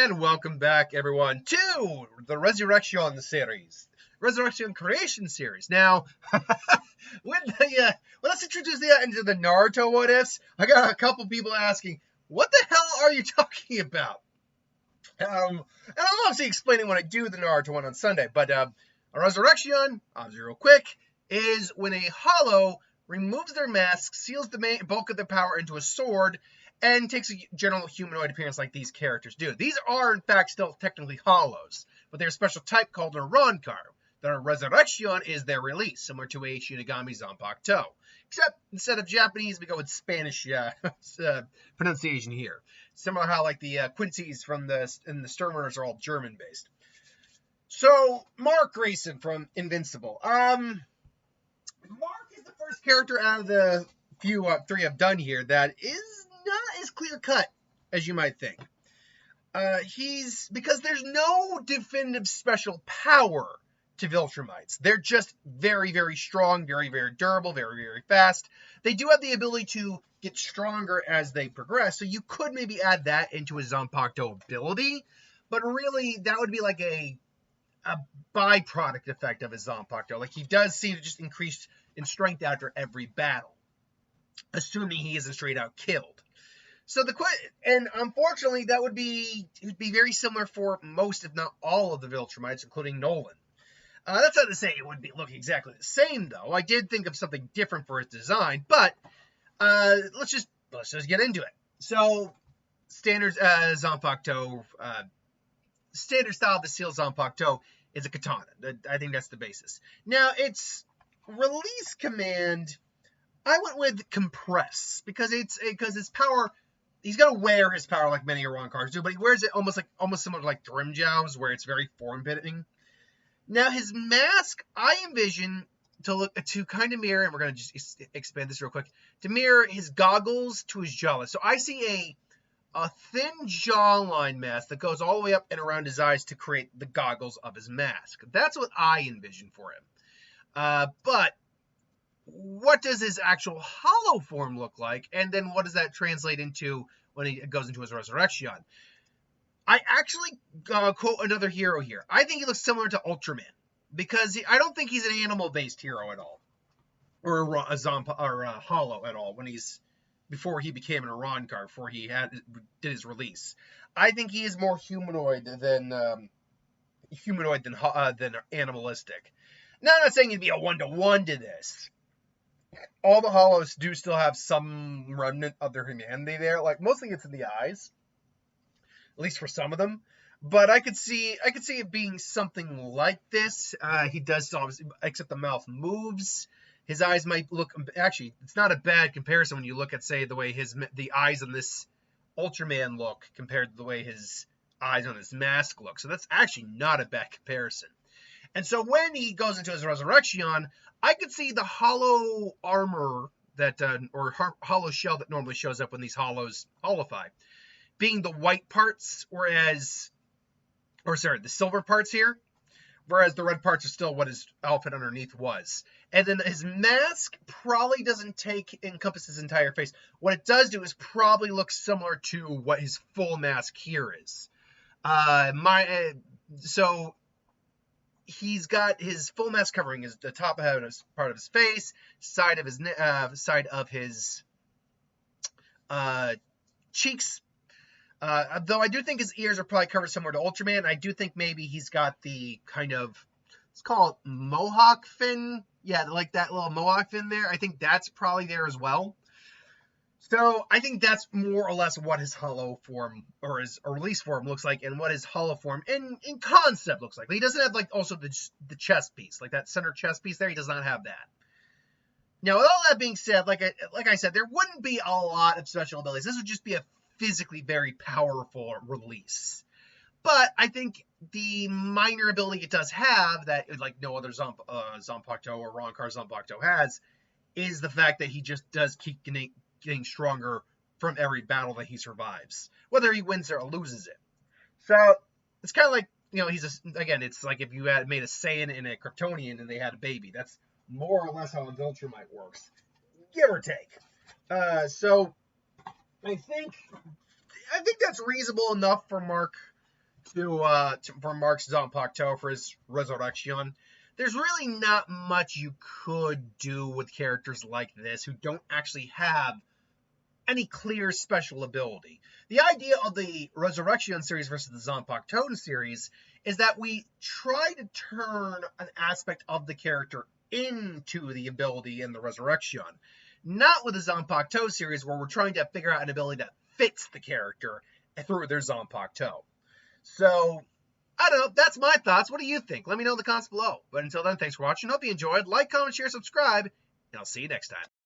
And welcome back, everyone, to the Resurrección series. Resurrección Creation series. Now, let's introduce into the Naruto what ifs. I got a couple people asking, what the hell are you talking about? And I'm obviously explaining when I do the Naruto one on Sunday, but a Resurrección, obviously real quick, is when a hollow removes their mask, seals the main bulk of their power into a sword, and takes a general humanoid appearance like these characters do. These are, in fact, still technically hollows, but they're a special type called a Rancor. Their Resurrección is their release, similar to a Shinigami Zanpakuto. Except, instead of Japanese, we go with Spanish pronunciation here. Similar how, like, the Quincy's from the Sternrunners are all German-based. So, Mark Grayson from Invincible. Mark is the first character out of the three I've done here that is not as clear-cut as you might think. Because there's no definitive special power to Viltrumites. They're just very, very strong, very, very durable, very, very fast. They do have the ability to get stronger as they progress, so you could maybe add that into a Zanpakuto ability, but really that would be like a byproduct effect of his Zanpakuto. Like, he does seem to just increase in strength after every battle, assuming he isn't straight out killed. So and unfortunately, it would be very similar for most, if not all, of the Viltrumites, including Nolan. That's not to say it would look exactly the same, though. I did think of something different for its design, but let's just get into it. So, standard Zanpakuto, standard style of the seal Zanpakuto is a katana. I think that's the basis. Now, its release command, I went with compress because his power. He's gonna wear his power like many Iran cards do, but he wears it almost similar to like Grimjow's, where it's very form-fitting. Now, his mask, I envision to kind of mirror, and we're gonna just expand this real quick, to mirror his goggles to his jawline. So I see a thin jawline mask that goes all the way up and around his eyes to create the goggles of his mask. That's what I envision for him. But what does his actual hollow form look like? And then what does that translate into when he goes into his Resurrección? I actually quote another hero here. I think he looks similar to Ultraman, because I don't think he's an animal-based hero at all, or a hollow at all. Before he became an Iran card, before he did his release, I think he is more humanoid than animalistic. Now, I'm not saying he'd be a 1-to-1 to this. All the hollows do still have some remnant of their humanity there. Like, mostly it's in the eyes, at least for some of them. But I could see it being something like this. He does still, obviously, except the mouth moves. His eyes might look, actually, it's not a bad comparison when you look at, say, the way the eyes on this Ultraman look compared to the way his eyes on his mask look. So that's actually not a bad comparison. And so when he goes into his Resurrección, I could see the hollow armor or hollow shell that normally shows up when these hollows holofy being the white parts, the silver parts here, whereas the red parts are still what his outfit underneath was. And then his mask probably doesn't encompass his entire face. What it does do is probably look similar to what his full mask here is. So he's got his full mask covering the top part of his face, side of his cheeks. Though I do think his ears are probably covered similar to Ultraman. I do think maybe he's got the kind of, let's call it mohawk fin. Yeah, like that little mohawk fin there. I think that's probably there as well. So I think that's more or less what his hollow form or his release form looks like, and what his hollow form in concept looks like. He doesn't have like also the chest piece, like that center chest piece there. He does not have that. Now, with all that being said, like I said, there wouldn't be a lot of special abilities. This would just be a physically very powerful release. But I think the minor ability it does have that like no other Zanpakuto or Rancor Zanpakuto has is the fact that he just does keep getting stronger from every battle that he survives, whether he wins or loses it. So it's kind of like, it's like if you had made a Saiyan and a Kryptonian and they had a baby. That's more or less how a Viltrumite works, give or take. So I think that's reasonable enough for Mark for Mark's Zanpakuto for his Resurrección. There's really not much you could do with characters like this who don't actually have any clear special ability. The idea of the Resurrection series versus the Zanpakuto series is that we try to turn an aspect of the character into the ability in the Resurrection. Not with the Zanpakuto series, where we're trying to figure out an ability that fits the character through their Zanpakuto. So, I don't know. That's my thoughts. What do you think? Let me know in the comments below. But until then, thanks for watching. Hope you enjoyed. Like, comment, share, subscribe, and I'll see you next time.